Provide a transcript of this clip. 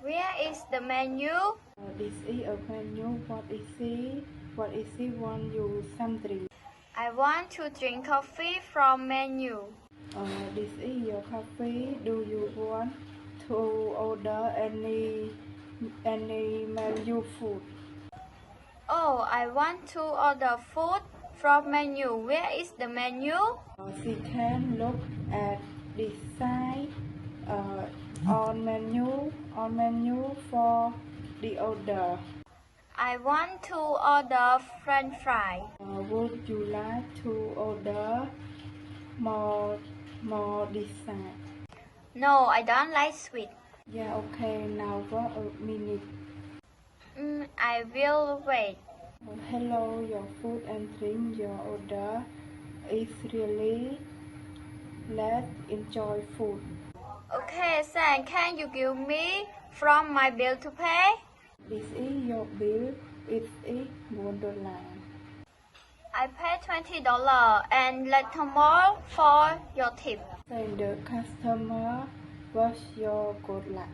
Where is the menu? This is a menu. What is it? What is it? Want you something? I want to drink coffee from menu. This is your coffee. Do you want to order any menu food? Oh, I want to order food from menu. Where is the menu? She can look at this side on menu for the order. I want to order French fry. Would you like to order more this side? No, I don't like sweet. Yeah, okay. Now for a minute. I will wait. Hello, your food and drink. Your order is really. Let's enjoy food. Okay, then can you give me from my bill to pay? This is your bill. It is $1. I pay $20 and little more for your tip. Thank the customer. What's your good luck?